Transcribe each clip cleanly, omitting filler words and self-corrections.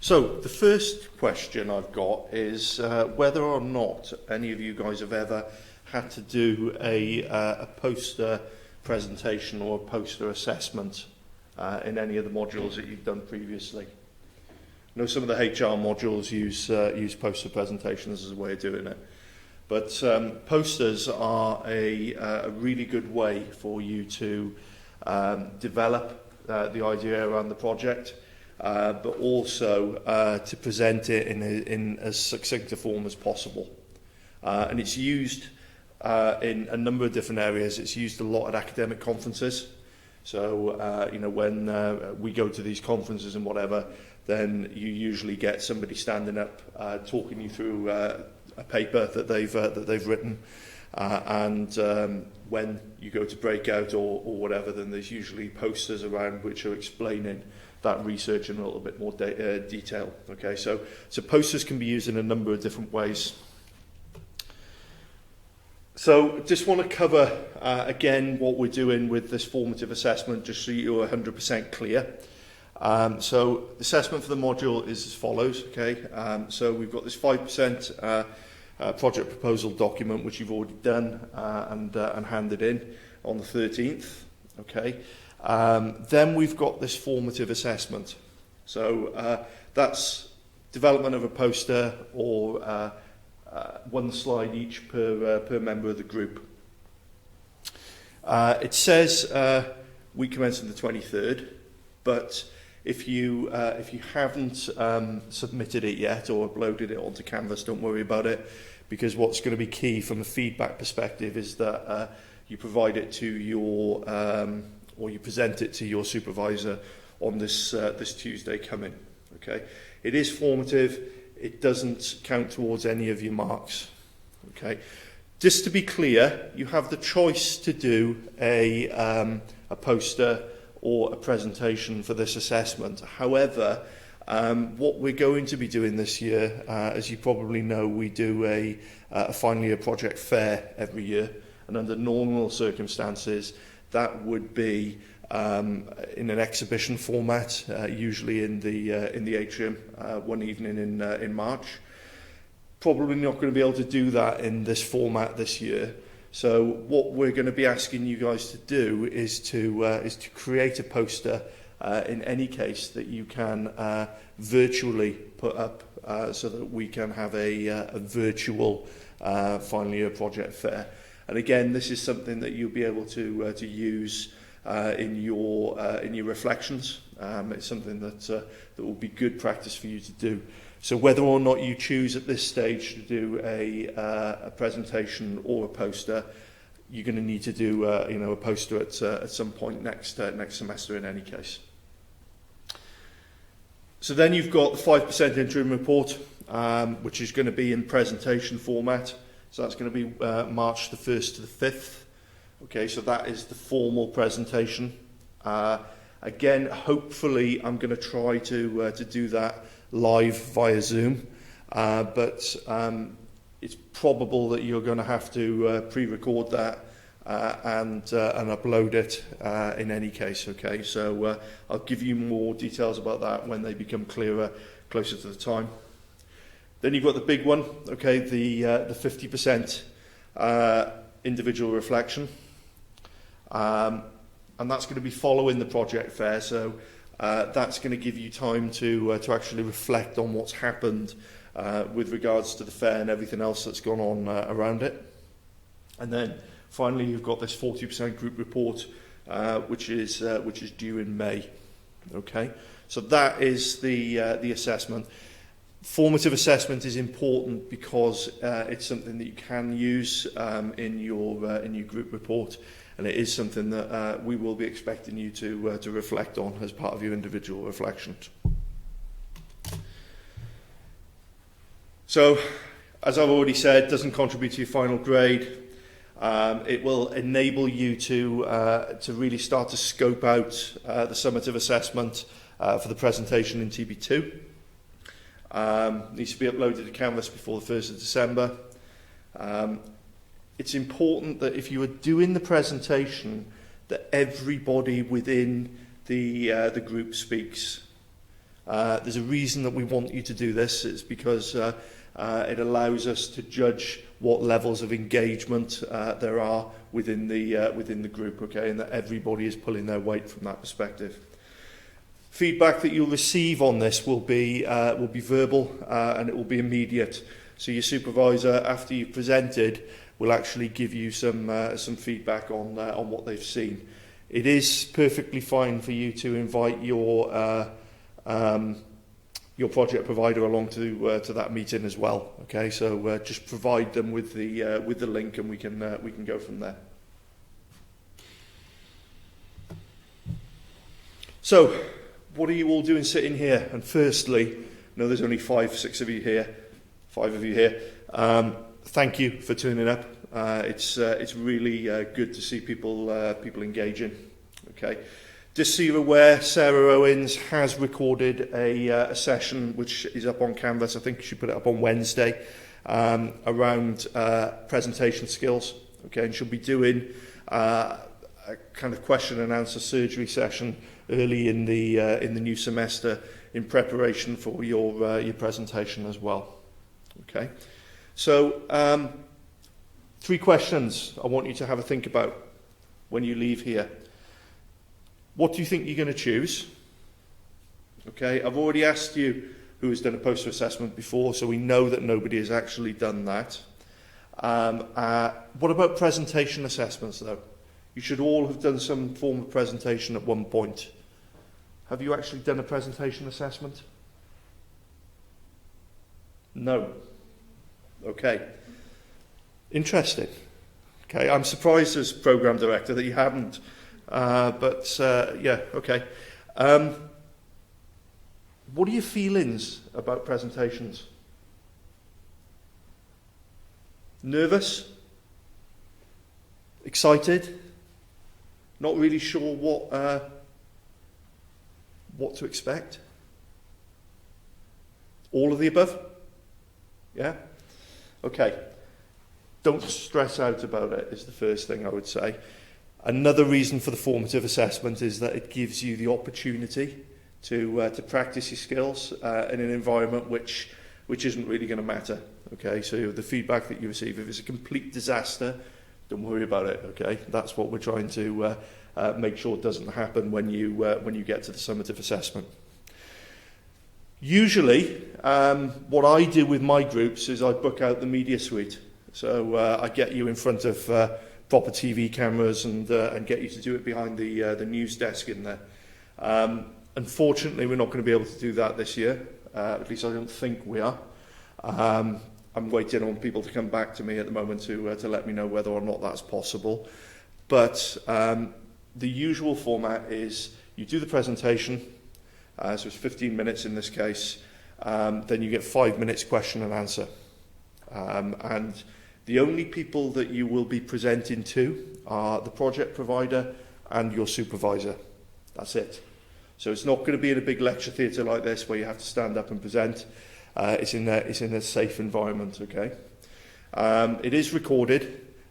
So the first question I've got is whether or not any of you guys have ever had to do a poster presentation or a poster assessment in any of the modules that you've done previously. I know some of the HR modules use poster presentations as a way of doing it, but posters are a really good way for you to develop the idea around the project, but also to present it in as succinct a form as possible. And it's used in a number of different areas. It's used a lot at academic conferences. So, when we go to these conferences and whatever, then you usually get somebody standing up talking you through a paper that they've written. And when you go to breakout or whatever, then there's usually posters around which are explaining that research in a little bit more detail. Okay, so posters can be used in a number of different ways. So just want to cover again what we're doing with this formative assessment, just so you're 100% clear. So assessment for the module is as follows. Okay, so we've got this 5% project proposal document which you've already done and handed in on the 13th. Okay. Then we've got this formative assessment. So that's development of a poster or one slide each per member of the group. It says we commence on the 23rd, but if you haven't submitted it yet or uploaded it onto Canvas, don't worry about it, because what's going to be key from a feedback perspective is that you provide it to your or you present it to your supervisor on this Tuesday coming. Okay, it is formative. It doesn't count towards any of your marks. Okay, just to be clear, you have the choice to do a poster or a presentation for this assessment. However, what we're going to be doing this year, as you probably know, we do a final year project fair every year, and under normal circumstances, that would be in an exhibition format, usually in the atrium, one evening in March. Probably not going to be able to do that in this format this year. So what we're going to be asking you guys to do is to create a poster in any case that you can virtually put up, so that we can have a virtual final year project fair. And again, this is something that you'll be able to use in your reflections. It's something that will be good practice for you to do. So whether or not you choose at this stage to do a presentation or a poster, you're going to need to do a poster at some point next semester in any case. So then you've got the 5% interim report, which is going to be in presentation format. So that's going to be March the 1st to the 5th. Okay, so that is the formal presentation. Again, hopefully I'm going to try to do that live via Zoom, but it's probable that you're going to have to pre-record that and upload it in any case. Okay, so I'll give you more details about that when they become clearer closer to the time. Then you've got the big one, okay, the 50% individual reflection, and that's going to be following the project fair. So that's going to give you time to actually reflect on what's happened with regards to the fair and everything else that's gone on around it. And then finally, you've got this 40% group report, which is due in May. Okay, so that is the assessment. Formative assessment is important because it's something that you can use in your group report, and it is something that we will be expecting you to reflect on as part of your individual reflections. So, as I've already said, doesn't contribute to your final grade. It will enable you to really start to scope out the summative assessment for the presentation in TB2. Needs to be uploaded to Canvas before the 1st of December. It's important that if you are doing the presentation, that everybody within the group speaks. There's a reason that we want you to do this. It's because it allows us to judge what levels of engagement there are within the group, okay, and that everybody is pulling their weight from that perspective. Feedback that you'll receive on this will be verbal and it will be immediate. So your supervisor, after you've presented, will actually give you some feedback on what they've seen. It is perfectly fine for you to invite your project provider along to that meeting as well. Okay, so just provide them with the link, and we can go from there. So, what are you all doing sitting here? And firstly, no, there's only 5 of you here. Thank you for turning up. It's really good to see people engaging. Okay. Just so you're aware, Sarah Owens has recorded a session which is up on Canvas. I think she put it up on Wednesday around presentation skills. Okay, and she'll be doing a kind of question and answer surgery session early in the new semester in preparation for your presentation as well. Okay, so 3 questions I want you to have a think about when you leave here. What do you think you're going to choose? Okay, I've already asked you who has done a poster assessment before, so we know that nobody has actually done that. What about presentation assessments, though? You should all have done some form of presentation at one point. Have you actually done a presentation assessment? No. Okay. Interesting. Okay, I'm surprised as program director that you haven't. Yeah, okay. What are your feelings about presentations? Nervous? Excited? Not really sure what to expect? All of the above? Yeah? Okay. Don't stress out about it is the first thing I would say. Another reason for the formative assessment is that it gives you the opportunity to practice your skills in an environment which isn't really going to matter. Okay, so the feedback that you receive, if it's a complete disaster, don't worry about it. Okay, that's what we're trying to make sure doesn't happen when you get to the summative assessment. Usually, what I do with my groups is I book out the media suite. So I get you in front of proper TV cameras and get you to do it behind the news desk in there. Unfortunately, we're not going to be able to do that this year. At least I don't think we are. I'm waiting on people to come back to me at the moment to let me know whether or not that's possible. But the usual format is you do the presentation, so it's 15 minutes in this case, then you get 5 minutes question and answer. And the only people that you will be presenting to are the project provider and your supervisor. That's it. So it's not going to be in a big lecture theatre like this where you have to stand up and present. It's in a safe environment, okay? It is recorded,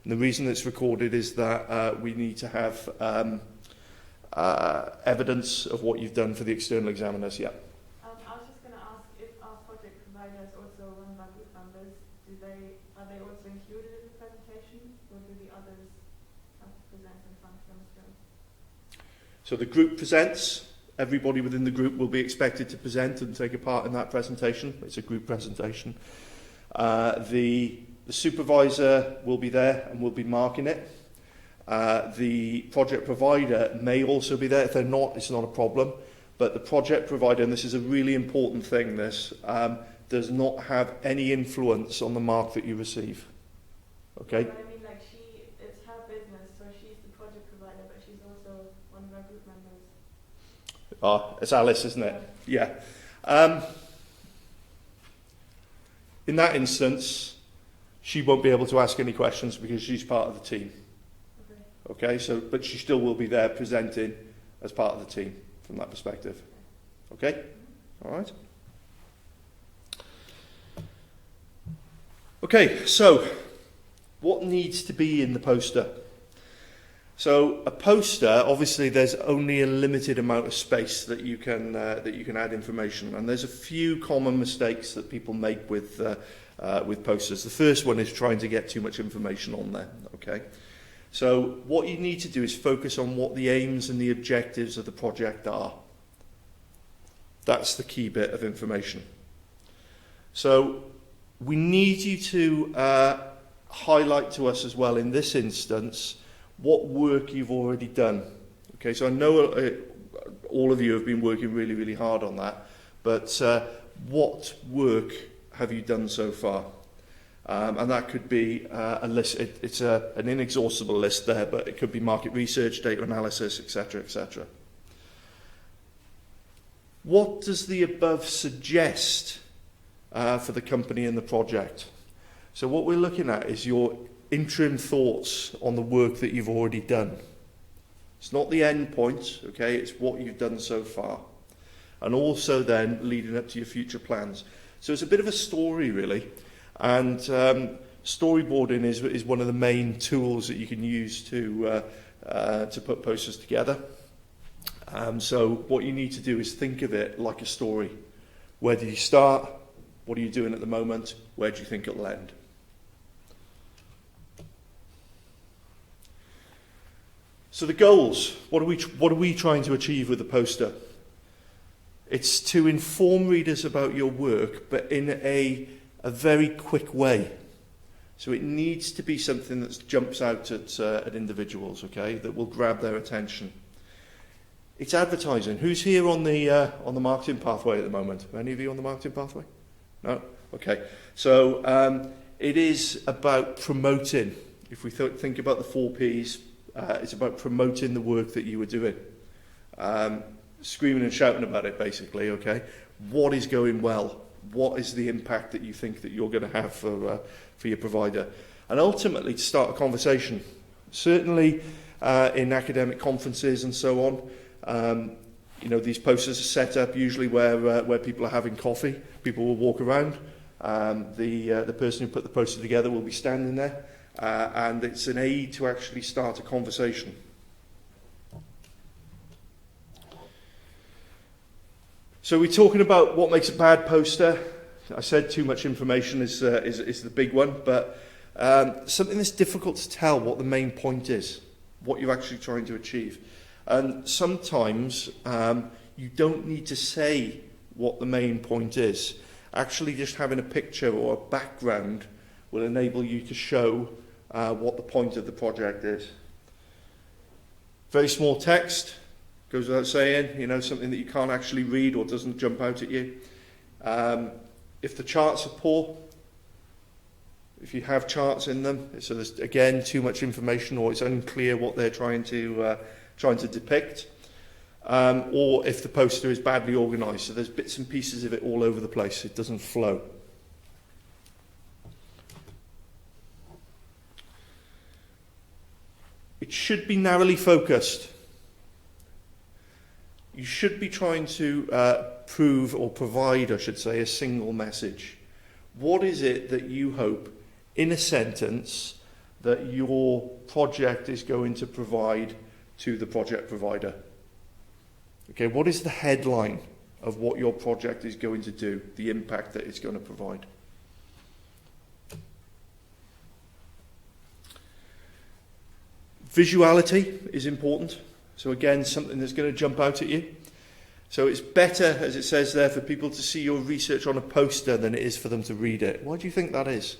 and the reason it's recorded is that we need to have evidence of what you've done for the external examiners. Yeah. I was just going to ask if our project provider is also one of our group members. Are they also included in the presentation, or do the others have to present in front of them still? So the group presents. Everybody within the group will be expected to present and take a part in that presentation. It's a group presentation. The supervisor will be there and will be marking it. The project provider may also be there. If they're not, it's not a problem. But the project provider, and this is a really important thing, does not have any influence on the mark that you receive. Okay? But I mean, like, it's her business, so she's the project provider, but she's also one of our group members. It's Alice, isn't it? Yeah. In that instance, she won't be able to ask any questions because she's part of the team. Okay, but she still will be there presenting as part of the team from that perspective. Okay? All right. Okay, so what needs to be in the poster? So a poster, obviously there's only a limited amount of space that you can add information, and there's a few common mistakes that people make with posters. The first one is trying to get too much information on there. Okay, so what you need to do is focus on what the aims and the objectives of the project are. That's the key bit of information. So we need you to highlight to us as well in this instance what work you've already done. Okay, so I know all of you have been working really, really hard on that, but what work have you done so far? And that could be a list. It's an inexhaustible list there, but it could be market research, data analysis, etc., etc. What does the above suggest for the company and the project? So what we're looking at is your interim thoughts on the work that you've already done. It's not the end point, okay? It's what you've done so far. And also then leading up to your future plans. So it's a bit of a story, really. And storyboarding is one of the main tools that you can use to put posters together. So what you need to do is think of it like a story. Where did you start? What are you doing at the moment? Where do you think it'll end? So the goals, what are we trying to achieve with the poster? It's to inform readers about your work, but in a very quick way. So it needs to be something that jumps out at individuals, okay, that will grab their attention. It's advertising. Who's here on the marketing pathway at the moment? Any of you on the marketing pathway? No? Okay. So it is about promoting. If we think about the 4 Ps, it's about promoting the work that you were doing. Screaming and shouting about it, basically, okay? What is going well? What is the impact that you think that you're going to have for your provider? And ultimately, to start a conversation. Certainly in academic conferences and so on, these posters are set up usually where people are having coffee. People will walk around. The person who put the poster together will be standing there. And it's an aid to actually start a conversation. So we're talking about what makes a bad poster. I said too much information is the big one, but something that's difficult to tell what the main point is, what you're actually trying to achieve. And sometimes you don't need to say what the main point is. Actually, just having a picture or a background will enable you to show what the point of the project is. Very small text, goes without saying, something that you can't actually read or doesn't jump out at you. If the charts are poor, if you have charts in them, so there's again too much information or it's unclear what they're trying to depict, or if the poster is badly organised, so there's bits and pieces of it all over the place, it doesn't flow. It should be narrowly focused. You should be trying to prove or provide, I should say, a single message. What is it that you hope, in a sentence, that your project is going to provide to the project provider? Okay, what is the headline of what your project is going to do, the impact that it's going to provide? Visuality is important. So again, something that's going to jump out at you. So it's better, as it says there, for people to see your research on a poster than it is for them to read it. Why do you think that is?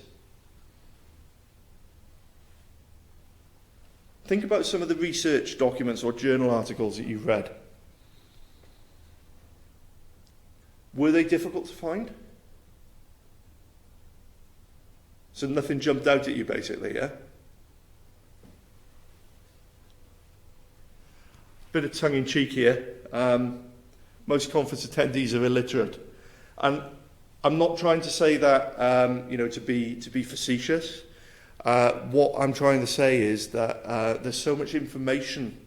Think about some of the research documents or journal articles that you've read. Were they difficult to find? So nothing jumped out at you, basically, yeah? Bit of tongue-in-cheek here. Most conference attendees are illiterate, and I'm not trying to say that to be facetious. What I'm trying to say is that there's so much information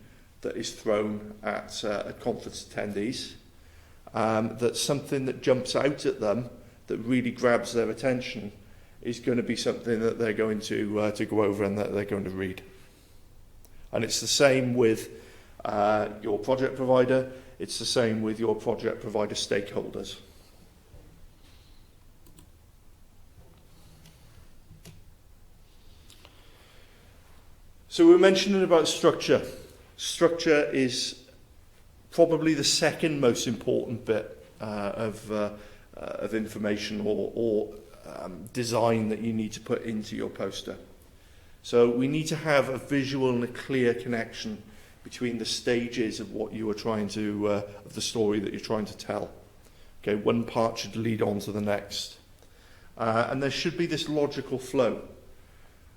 that is thrown at conference attendees that something that jumps out at them that really grabs their attention is going to be something that they're going to go over and that they're going to read. And it's the same with your project provider. It's the same with your project provider stakeholders. So we're mentioning about structure. Structure is probably the second most important bit of information or design that you need to put into your poster. So we need to have a visual and a clear connection between the stages of what you are trying to, of the story that you're trying to tell. Okay, one part should lead on to the next. And there should be this logical flow.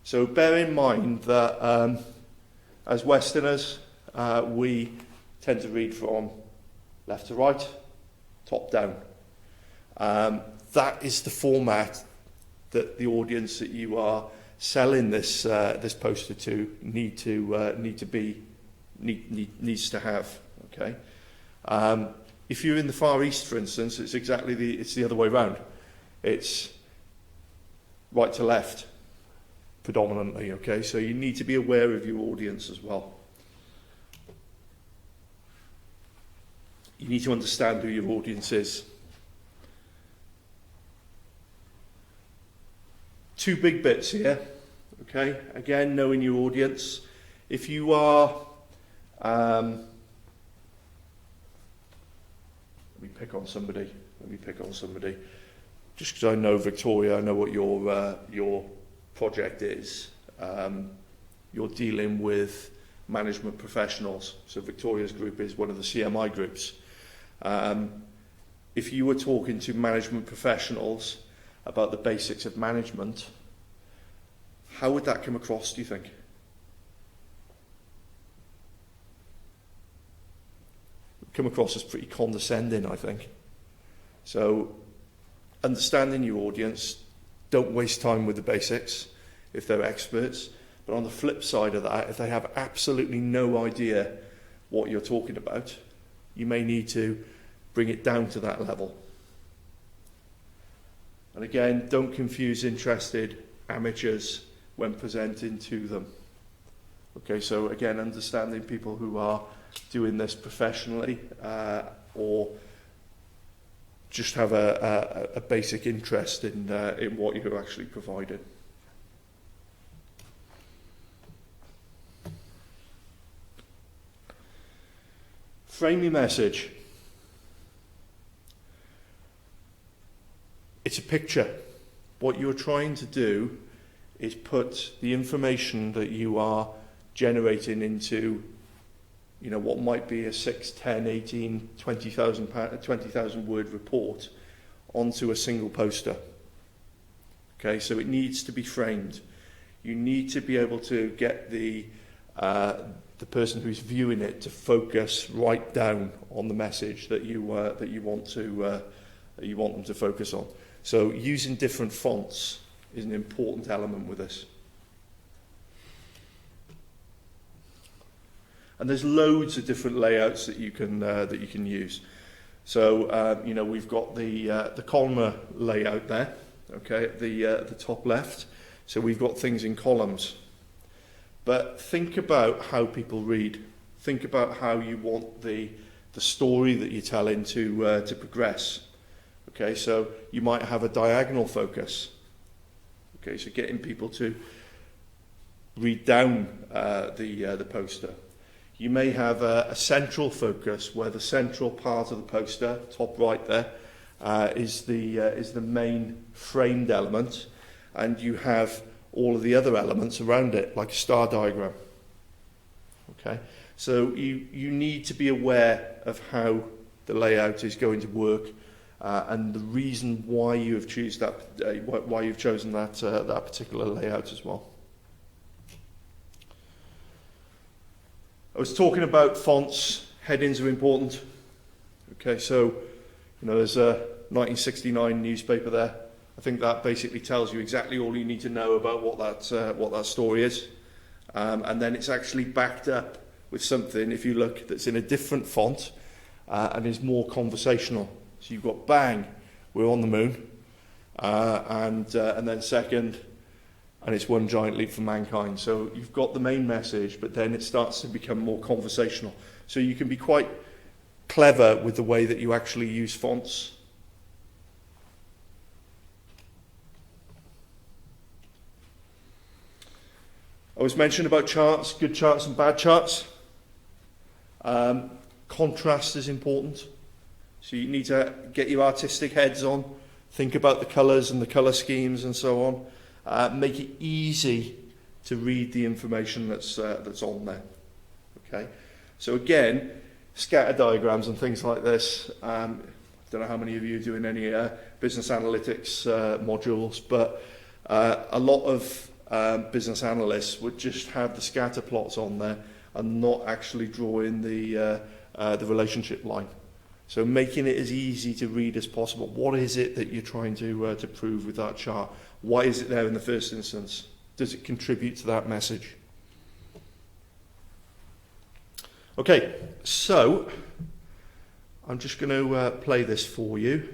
So bear in mind that as Westerners, we tend to read from left to right, top down. That is the format that the audience that you are selling this poster to needs to have. Okay. If you're in the Far East, for instance, it's the other way around. It's right to left, predominantly. Okay, so you need to be aware of your audience as well. You need to understand who your audience is. Two big bits here, okay? Again, knowing your audience. If you are, let me pick on somebody. Just because I know Victoria, I know what your project is. You're dealing with management professionals. So Victoria's group is one of the CMI groups. If you were talking to management professionals about the basics of management, how would that come across, do you think? Come across as pretty condescending, I think. So, understanding your audience, don't waste time with the basics if they're experts. But on the flip side of that, if they have absolutely no idea what you're talking about, you may need to bring it down to that level. And again, don't confuse interested amateurs when presenting to them. Okay, so again, understanding people who are doing this professionally or just have a basic interest in what you're actually providing. Frame your message. It's a picture. What you're trying to do is put the information that you are generating into, what might be a 6, 10, 18, 20,000 word report onto a single poster. Okay, so it needs to be framed. You need to be able to get the person who's viewing it to focus right down on the message that you want them to focus on. So using different fonts is an important element with this. And there's loads of different layouts that you can use. So we've got the columnar layout there, okay, at the top left. So we've got things in columns. But think about how people read. Think about how you want the story that you're telling to progress. Okay, so you might have a diagonal focus. Okay, so getting people to read down the poster. You may have a central focus where the central part of the poster, top right there, is the main framed element, and you have all of the other elements around it, like a star diagram. Okay, so you need to be aware of how the layout is going to work, and the reason why you've chosen that particular layout as well. I was talking about fonts. Headings are important. Okay, so there's a 1969 newspaper there. I think that basically tells you exactly all you need to know about what that story is, and then it's actually backed up with something, if you look, that's in a different font and is more conversational. So you've got bang, we're on the moon, and then second, and it's one giant leap for mankind. So you've got the main message, but then it starts to become more conversational. So you can be quite clever with the way that you actually use fonts. I was mentioning about charts, good charts and bad charts. Contrast is important. So you need to get your artistic heads on, think about the colours and the colour schemes and so on. Make it easy to read the information that's on there. Okay. So again, scatter diagrams and things like this. I don't know how many of you are doing any business analytics modules, but a lot of business analysts would just have the scatter plots on there and not actually draw in the relationship line. So making it as easy to read as possible. What is it that you're trying to prove with that chart? Why is it there in the first instance? Does it contribute to that message? Okay, so I'm just going to play this for you.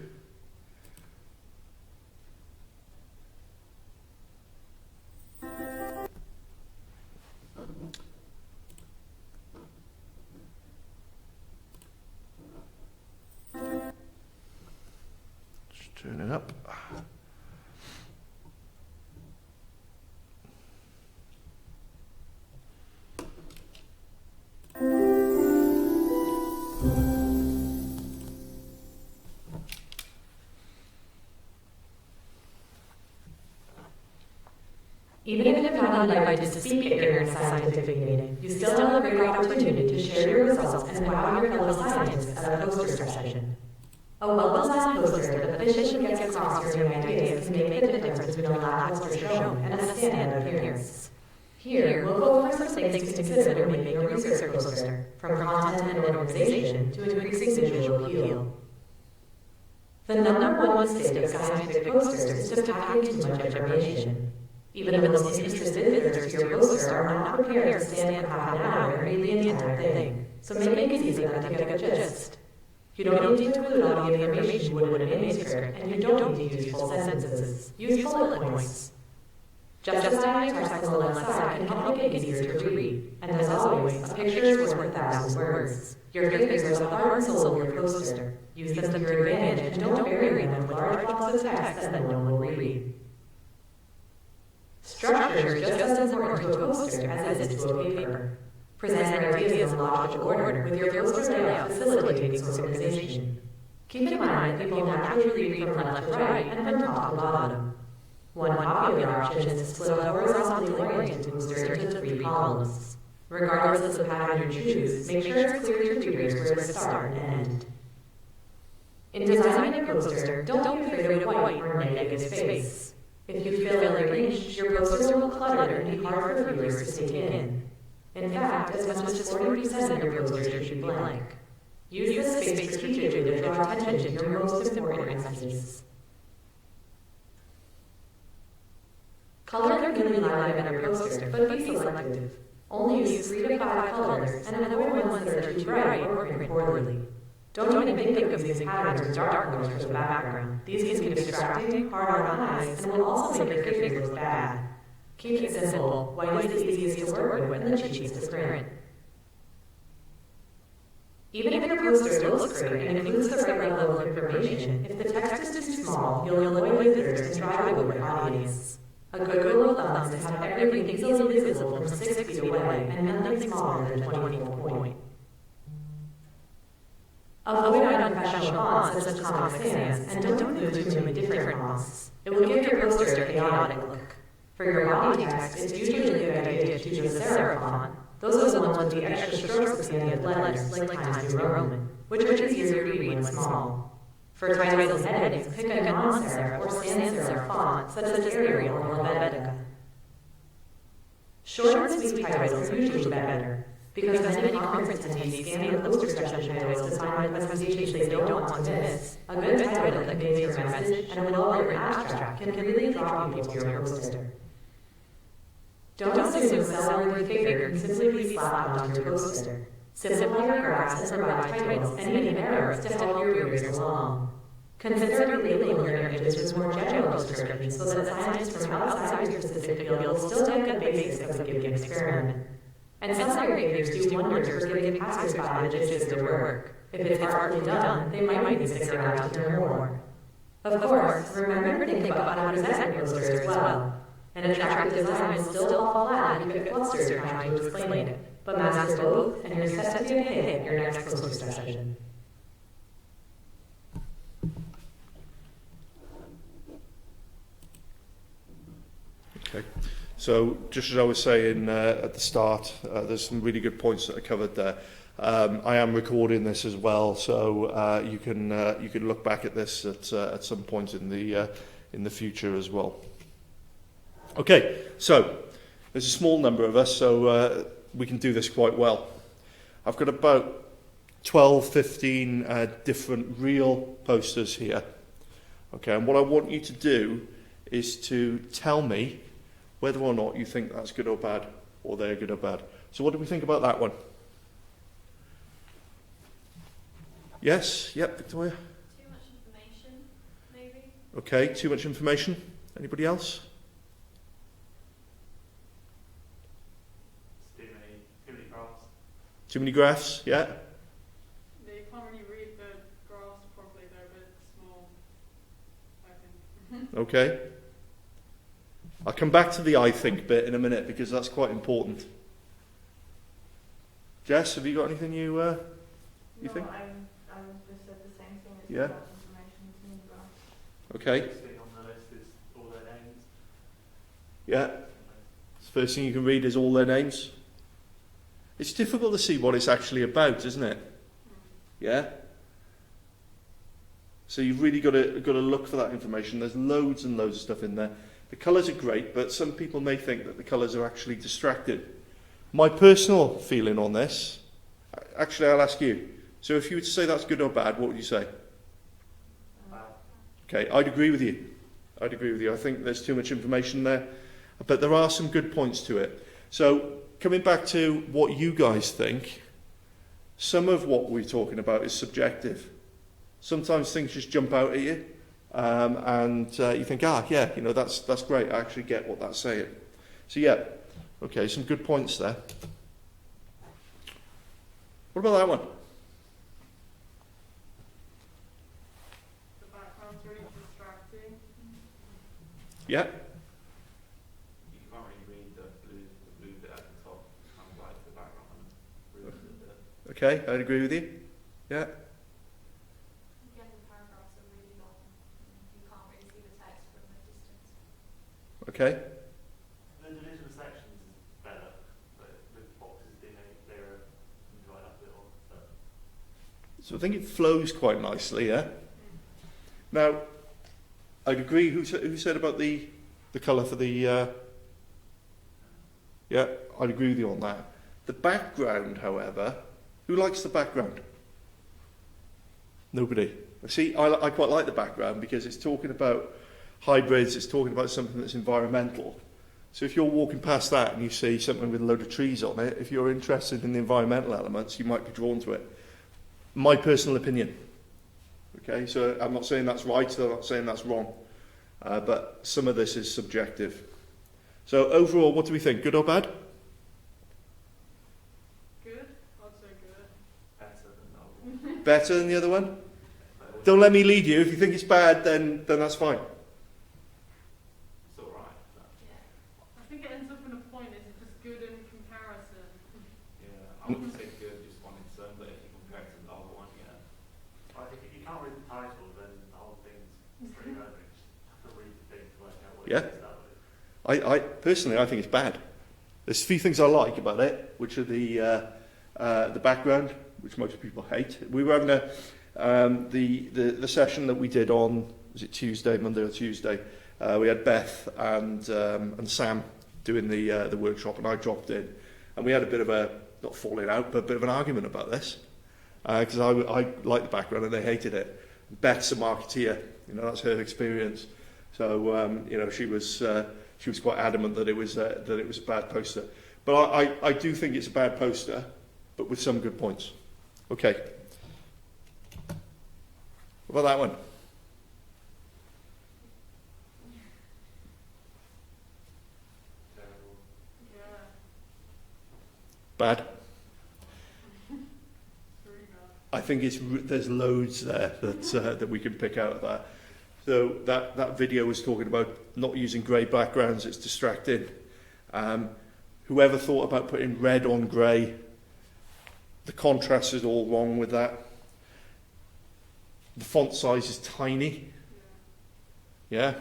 Just turn it up. Even if you're not invited to speak at your scientific meeting, you still have a great opportunity to share your results and wow your fellow scientists at a poster session. A well-designed poster that efficiently gets across your ideas can make the difference between a lackluster shown and a standout appearance. Here, we'll go over some things to consider when making a research poster, from content and organization to increasing visual appeal. The number one mistake of scientific posters is to pack in too much information. Even the most interested visitors to your poster are not prepared to stand for half an hour and read the entire thing, so make it easy for them to get the gist. You don't need to include all the information you would in a manuscript, and you don't need to use full sentences. Use bullet points. Justifying text on the left side can help make it easier to read, and as always, a picture is worth 1,000 words. Your figures are the heart and soul of your poster. Use them to your advantage, and don't bury them with large blocks of text that no one will read. Structure is just as important to a poster as it is to a paper. Present your ideas in logical order, with your poster layout facilitating this organization. Keep in mind that people naturally read from left to right and from top to bottom. One popular option is to split a horizontally oriented poster into 3 columns. Regardless of the pattern you choose, make sure it's clear to readers where to start and end. In designing a poster, don't be afraid of white or negative space. If you feel arranged, your poster will clutter and be hard for viewers to take in. In fact, as much as 40% of your poster should be blank. Use this space strategically to draw attention to your most important messages. Color can be live in your poster, but be selective. Only use 3 to 5 colors and avoid ones that are too bright or print poorly. Don't even think of using patterns or dark colors for the background. These can be distracting, hard on eyes, and will also make your figures look bad. Keep it simple. White is the easiest to work with and the cheapest to print. Even if your poster looks great and includes the right level of information, if the text is too small, you'll annoy visitors and drive away your audience. A good rule of thumb is to have everything easily visible from 6 feet away and nothing smaller than 24 point. Avoid unprofessional fonts such as Comic Sans, and don't move to many different fonts. It will give your poster a chaotic look. For your body text, it's usually a good idea to choose a serif font. Those are the ones with the extra strokes at the end of letters, like Times New Roman, which is easier to read when small. For titles and headings, pick a non-serif or sans-serif font, such as Arial or Helvetica. Short and sweet titles are usually better, because many conference attendees scan the poster session titles to find the presentations they don't want to miss. A good title that conveys your message and a well-written abstract can really draw people to your poster. Don't assume a celebrated figure can simply be slapped onto your poster. Simplify your graphs and provide titles and even arrows to help your readers along. Consider labeling your images with more general descriptions instructions so that scientists from outside your specific field will still get the basics of giving an experiment. And some caregivers do wonders for giving passersby the gist of their work. If it's artfully done, they might even stick around to learn more. Of course, remember to think about how to present your poster as well. An attractive design will still fall flat if you get flustered trying to explain it, but master both and you're set to hit your next poster session. Okay. So just as I was saying at the start, there's some really good points that are covered there. I am recording this as well, so you can look back at this at some point in the future as well. Okay, so there's a small number of us, so we can do this quite well. I've got about 12, 15 different real posters here. Okay, and what I want you to do is to tell me whether or not you think that's good or bad, or they're good or bad. So what do we think about that one? Yes? Yep, Victoria? Too much information, maybe? Okay, too much information. Anybody else? Too many graphs. Too many graphs? Yeah? You can't really read the graphs properly, they're a bit small, I think. Okay. I'll come back to the I think bit in a minute because that's quite important. Jess, have you got anything you think? I just said the same thing. It's Yeah. about information, too many graphs. Okay. First thing on the list is all their names. Yeah. First thing you can read is all their names. It's difficult to see what it's actually about, isn't it? Yeah. So you've really got to look for that information. There's loads and loads of stuff in there. The colours are great, but some people may think that the colours are actually distracted. My personal feeling on this, actually I'll ask you. So if you were to say that's good or bad, what would you say? Okay, I'd agree with you. I think there's too much information there, but there are some good points to it. So coming back to what you guys think, some of what we're talking about is subjective. Sometimes things just jump out at you, and you think, yeah, that's great. I actually get what that's saying. So yeah, okay, some good points there. What about that one? The background's really distracting. Yeah. You can't really read the blue bit at the top. It's kind of like the background ruins it. Okay, I'd agree with you. Yeah. Again, the paragraphs are really long. You can't really see the text from a distance. Okay. The division of sections is better, but with boxes being clearer and dried up a little. But So I think it flows quite nicely, yeah? Now, I'd agree. Who said about the colour for the... Yeah, I'd agree with you on that. The background, however, who likes the background? Nobody. See, I quite like the background because it's talking about hybrids, it's talking about something that's environmental. So if you're walking past that and you see something with a load of trees on it, if you're interested in the environmental elements, you might be drawn to it. My personal opinion. Okay, so I'm not saying that's right, I'm not saying that's wrong. But some of this is subjective. So overall, what do we think? Good or bad? Good? I'd say good. better than the other one. Better than the other one? But Don't let me lead you. If you think it's bad, then that's fine. it's alright. Yeah. I think it ends up in a point, is it just good in comparison? Yeah, I wouldn't say good just on its own, but if you compare it to the other one, yeah. I think if you can't read the title, then the whole thing's pretty rubbish. You have to read the thing to work out what Yeah. it is that way. I personally, I think it's bad. There's a few things I like about it, which are the background, which most people hate. We were having the session that we did on, was it Monday or Tuesday? We had Beth and Sam doing the workshop, and I dropped in, and we had a bit of a, not falling out, but a bit of an argument about this, because I liked the background and they hated it. Beth's a marketeer, that's her experience. So she was quite adamant that it was a bad poster. But I do think it's a bad poster, but with some good points. Okay. What about that one? Bad? Very bad. I think there's loads there that we can pick out of that. So that video was talking about not using grey backgrounds, it's distracting. Whoever thought about putting red on grey, the contrast is all wrong with that. The font size is tiny. Yeah?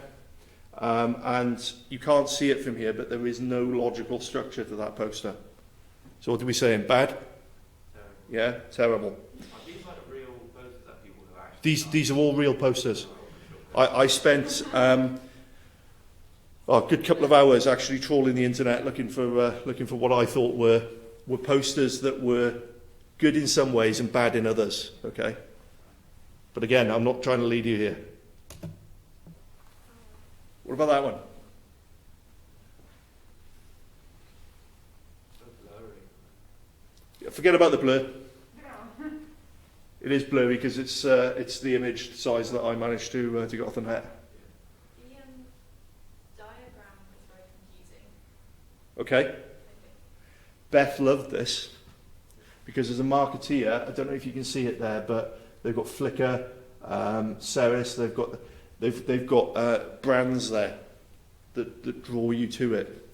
And you can't see it from here, but there is no logical structure to that poster. So what are we saying? Bad? Terrible. Yeah? Terrible. Are these like real posters that people have actually These are all real posters. I spent a good couple of hours actually trawling the internet looking for what I thought were posters that were good in some ways and bad in others. Okay, but again, I'm not trying to lead you here. What about that one? so blurry. Forget about the blur. Yeah. It is blurry because it's the image size that I managed to get off the net. The diagram is very confusing. Okay. Beth loved this because as a marketeer, I don't know if you can see it there, but they've got Flickr, Ceres, they've got brands there that draw you to it.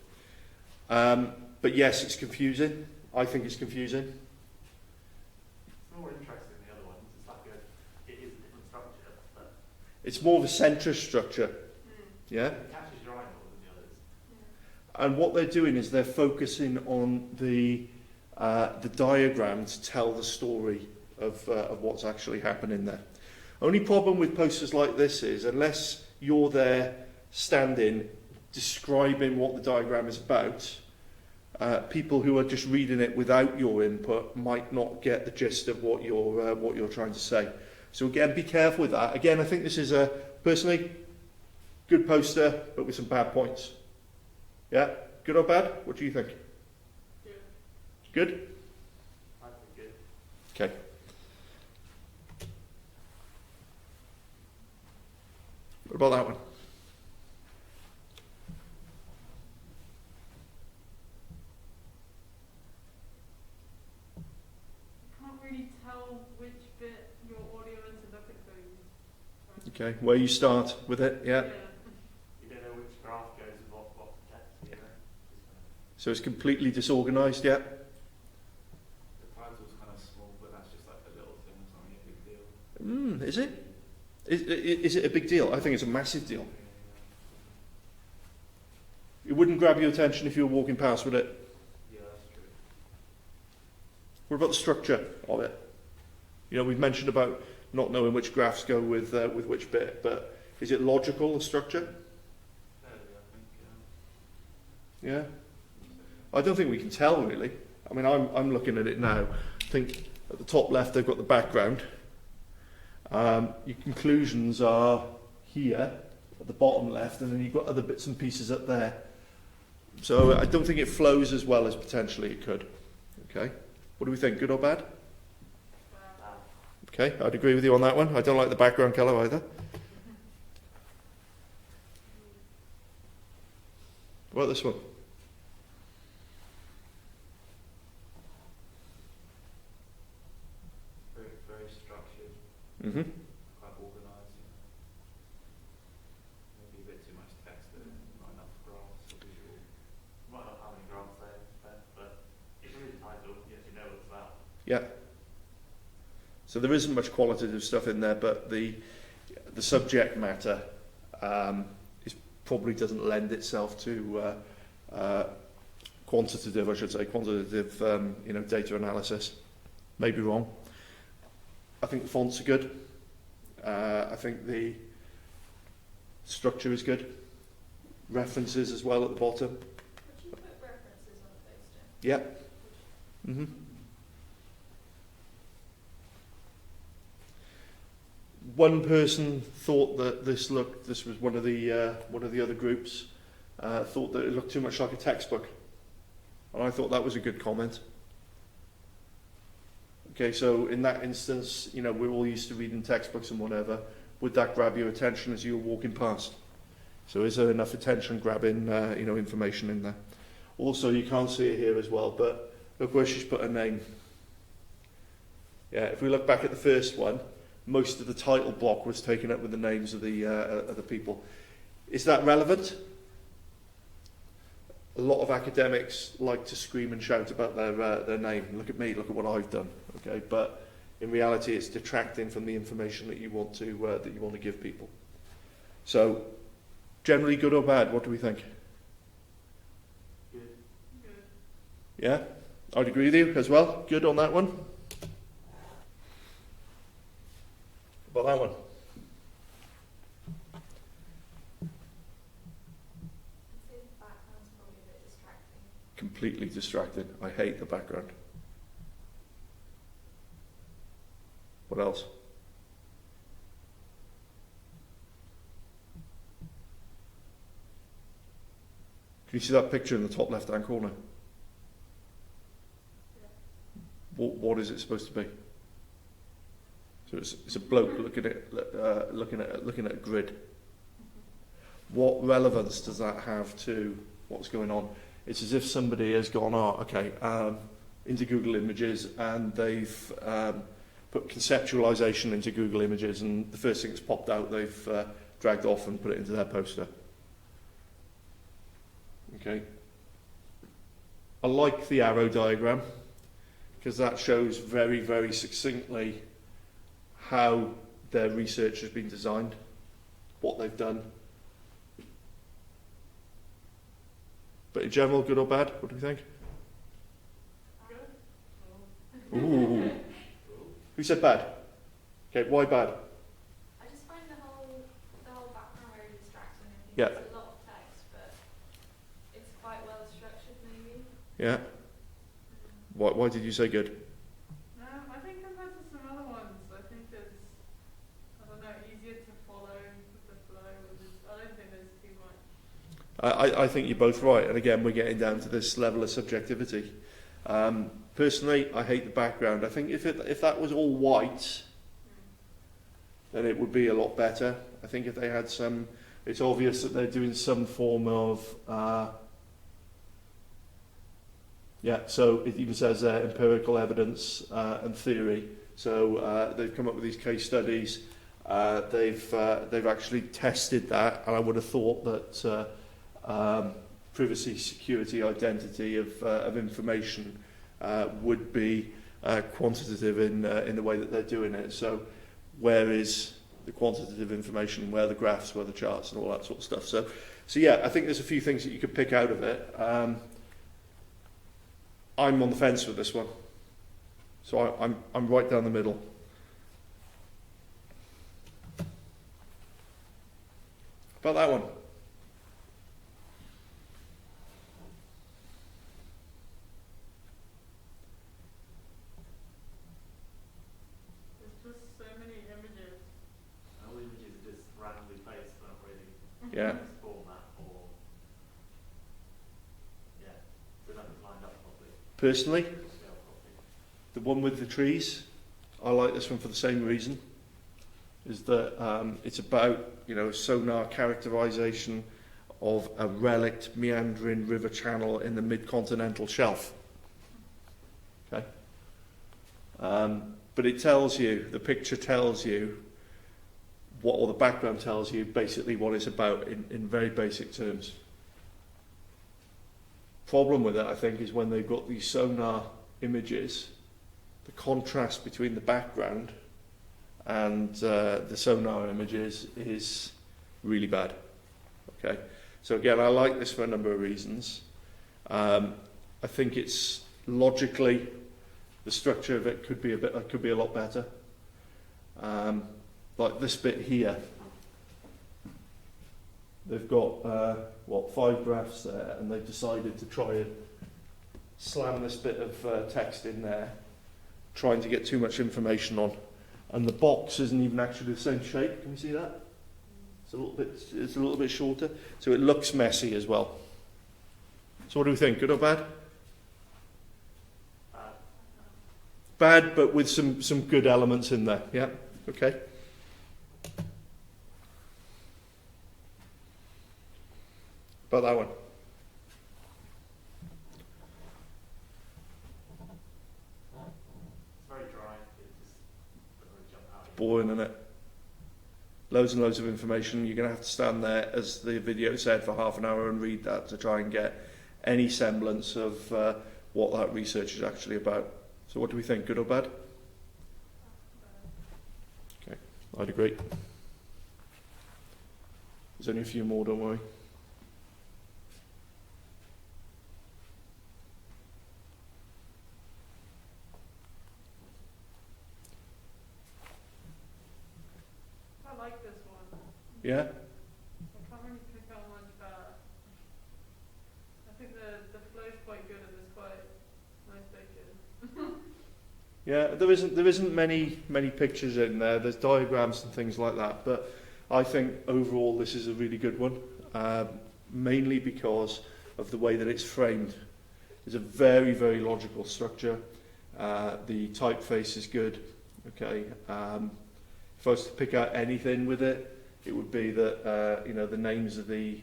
But yes, it's confusing. I think it's confusing. It's more interesting than the other ones. It's like it is a different structure, but It's more of a centrist structure. Yeah. it catches your eye more than the others. And what they're doing is they're focusing on the diagram to tell the story of what's actually happening there. Only problem with posters like this is unless you're there standing describing what the diagram is about, people who are just reading it without your input might not get the gist of what you're trying to say. So again, be careful with that. Again, I think this is a personally good poster, but with some bad points. Yeah, good or bad? What do you think? Good. Good? I think good. Okay. What about that one? Can't really tell which bit your audio is looking for. Okay, where you start with it, yeah. You don't know which graph goes with what text, you know? So it's completely disorganised, yeah. The title's kind of small, but that's just like a little thing, it's not really a big deal. Is it? Is it a big deal? I think it's a massive deal. It wouldn't grab your attention if you were walking past, would it? Yeah, that's true. What about the structure of it? You know, we've mentioned about not knowing which graphs go with which bit, but is it logical, the structure? Fairly, I think, Yeah. I don't think we can tell really. I mean, I'm looking at it now. I think at the top left they've got the background. Your conclusions are here at the bottom left, and then you've got other bits and pieces up there. So I don't think it flows as well as potentially it could. Okay. What do we think? Good or bad? Okay, I'd agree with you on that one. I don't like the background colour either. What about this one? Very, very structured, Mm-hmm. quite organised, you know. Maybe a bit too much text, but not enough graphs or visual. Might not have any graphs there, but if you read the title, you actually know what it's about. Yeah. So there isn't much qualitative stuff in there, but the subject matter probably doesn't lend itself to quantitative data analysis. Maybe wrong. I think the fonts are good. I think the structure is good. References as well at the bottom. Would you put references on the poster? Yeah. Mm-hmm. One person thought that this was one of the other groups, thought that it looked too much like a textbook. And I thought that was a good comment. Okay, so in that instance, you know, we're all used to reading textbooks and whatever. Would that grab your attention as you were walking past? So is there enough attention grabbing, information in there? Also, you can't see it here as well, but Look where she's put her name. Yeah, if we look back at the first one, most of the title block was taken up with the names of the people. Is that relevant? A lot of academics like to scream and shout about their name. Look at me, look at what I've done. Okay, but in reality, it's detracting from the information that you want to give people. So, generally good or bad? What do we think? Good. Yeah, I'd agree with you as well. Good on that one. About that one. I'd say the background's probably a bit distracting. Completely distracted. I hate the background. What else? Can you see that picture in the top left-hand corner? What is it supposed to be? So it's a bloke looking at a grid. What relevance does that have to what's going on? It's as if somebody has gone, into Google Images, and they've put conceptualization into Google Images, and the first thing that's popped out, they've dragged off and put it into their poster. Okay. I like the arrow diagram, because that shows very, very succinctly how their research has been designed, what they've done. But in general, good or bad? What do you think? Ooh. Who said bad? Okay, why bad? I just find the whole background very distracting. I think Yeah. It's a lot of text, but it's quite well structured, maybe. Yeah. Why did you say good? I think compared to some other ones, I think it's, I don't know, easier to follow with the flow. I don't think there's too much. I think you're both right, and again, we're getting down to this level of subjectivity. Personally, I hate the background. I think if that was all white, then it would be a lot better. I think if they had some, it's obvious that they're doing some form of, so it even says empirical evidence and theory. So they've come up with these case studies. They've actually tested that, and I would have thought that privacy, security, identity of information would be quantitative in the way that they're doing it. So where is the quantitative information, where are the graphs, where are the charts, and all that sort of stuff. So yeah, I think there's a few things that you could pick out of it. I'm on the fence with this one. So I'm right down the middle. About that one. There's just so many images. All the images are just randomly placed, not really Yeah. format or so nothing's lined up properly. Personally, Scale properly. the one with the trees, I like this one for the same reason. Is that it's about sonar characterization of a relict meandering river channel in the mid-continental shelf. Okay, but it tells you, the picture tells you or the background tells you basically what it's about in very basic terms. Problem with it, I think, is when they've got these sonar images, the contrast between the background and the sonar images is really bad. Okay, so again, I like this for a number of reasons. I think it's logically, the structure of it could be a lot better. Like this bit here, they've got 5 graphs there, and they've decided to try and slam this bit of text in there, trying to get too much information on. And the box isn't even actually the same shape. Can you see that? It's a little bit shorter, so it looks messy as well. So what do we think? Good or bad? Bad, but with some good elements in there. Yeah. Okay. About that one. boring, isn't it? Loads and loads of information. You're going to have to stand there, as the video said, for half an hour and read that to try and get any semblance of what that research is actually about. So what do we think, good or bad? Okay, I'd agree. There's only a few more, don't worry. I like this one. Yeah? I can't really pick out much bad. I think the flow's quite good and there's quite nice pictures. Yeah, there isn't many pictures in there. There's diagrams and things like that, but I think overall this is a really good one, mainly because of the way that it's framed. It's a very, very logical structure. The typeface is good. Okay. If I was to pick out anything with it, it would be that the names of the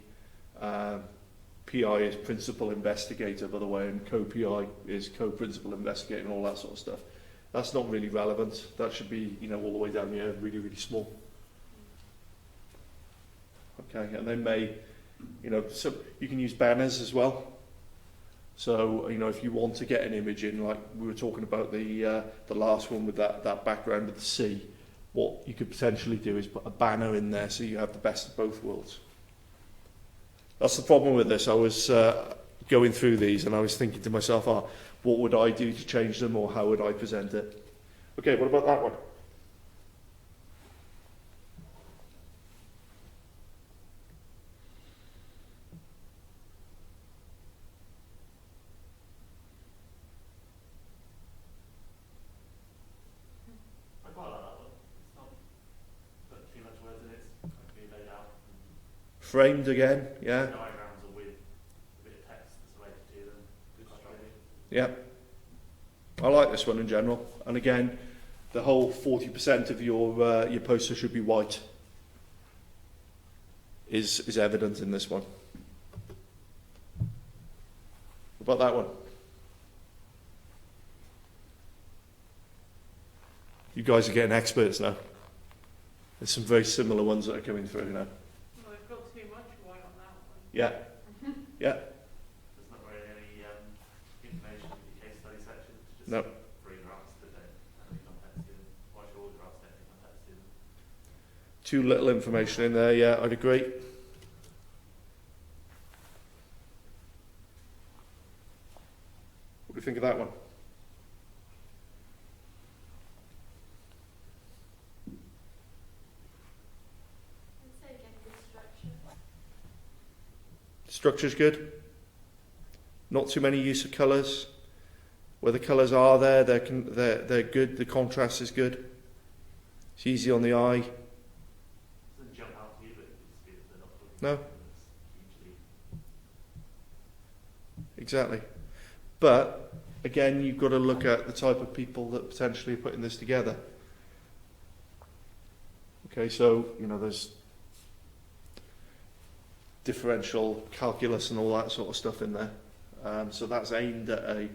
PI is principal investigator, by the way, and co-PI is co-principal investigator, and all that sort of stuff. That's not really relevant. That should be, all the way down here, really, really small. Okay, and they may, so you can use banners as well. So, if you want to get an image in, like we were talking about the last one with that background of the sea, what you could potentially do is put a banner in there so you have the best of both worlds. That's the problem with this. I was going through these and I was thinking to myself, what would I do to change them, or how would I present it? Okay, what about that one? I quite like that one. It's not got too much words in it. It's quite laid out. Framed again, yeah. Diagrams are with a bit of text that's related to them. Good structure. Yeah. I like this one in general. And again, the whole 40% of your poster should be white is evident in this one. What about that one? You guys are getting experts now. There's some very similar ones that are coming through now. Well, they've got too much white on that one. Yeah. Yeah. There's not really any information in the case study section. It's just No. free drafts that don't have any context to them. Quite sure all the drafts don't have any context to them. Too little information in there, yeah, I'd agree. What do you think of that one? I'd say again, good structure. Structure's good. Not too many use of colours. Where the colours are there, they're good. The contrast is good. It's easy on the eye. Doesn't jump out to you, but they're not No. hugely. Exactly. But again, you've got to look at the type of people that potentially are putting this together. Okay, so there's differential calculus and all that sort of stuff in there. So that's aimed at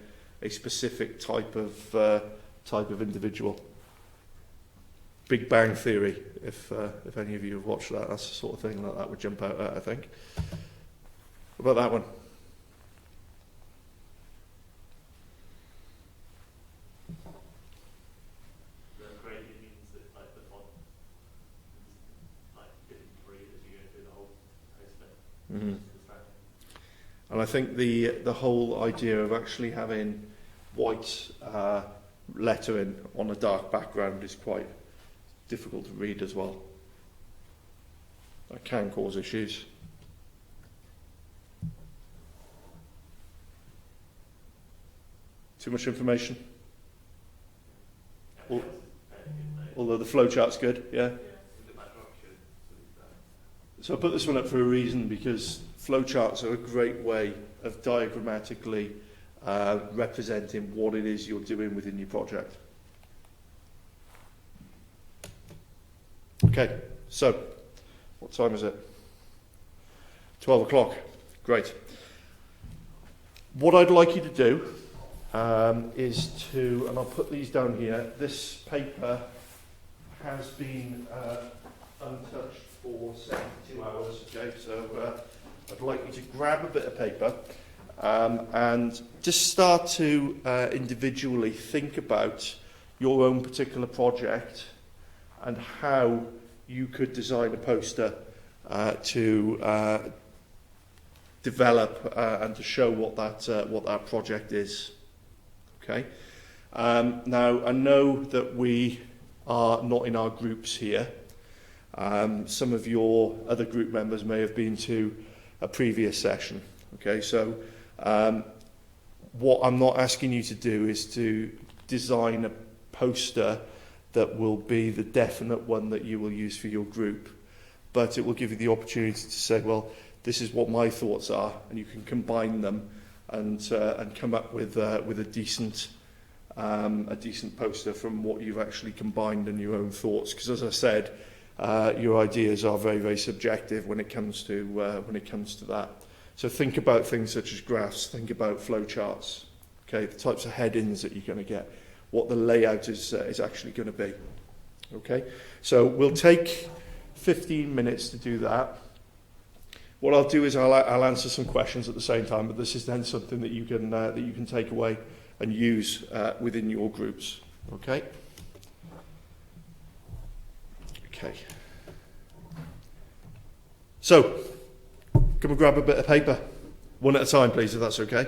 a specific type of individual. Big Bang Theory, if any of you have watched that, that's the sort of thing that would jump out at, I think. What about that one? The gradient means that like the font is like different grade as you go through the whole poster. Mm-hmm. It's distracting. And I think the whole idea of actually having white lettering on a dark background is quite difficult to read as well. That can cause issues. Too much information. Everything else is fairly good though. Although the flowchart's good, yeah. Yeah. The backdrop should sort of, So I put this one up for a reason, because flowcharts are a great way of diagrammatically representing what it is you're doing within your project. Okay, so what time is it? 12 o'clock. Great. What I'd like you to do is to, and I'll put these down here, this paper has been untouched for 72 hours. Okay, so I'd like you to grab a bit of paper and just start to individually think about your own particular project and how you could design a poster to develop and to show what that project is. Okay. Now I know that we are not in our groups here. Some of your other group members may have been to a previous session. Okay, so what I'm not asking you to do is to design a poster that will be the definite one that you will use for your group, but it will give you the opportunity to say, well, this is what my thoughts are, and you can combine them and come up with a decent poster from what you've actually combined in your own thoughts. Because as I said, your ideas are very, very subjective when it comes to that. So think about things such as graphs. Think about flowcharts. Okay, the types of headings that you're going to get, what the layout is actually going to be. Okay, so we'll take 15 minutes to do that. What I'll do is I'll answer some questions at the same time, but this is then something that you can take away and use within your groups. Okay. Okay. So, come and grab a bit of paper, one at a time, please, if that's okay.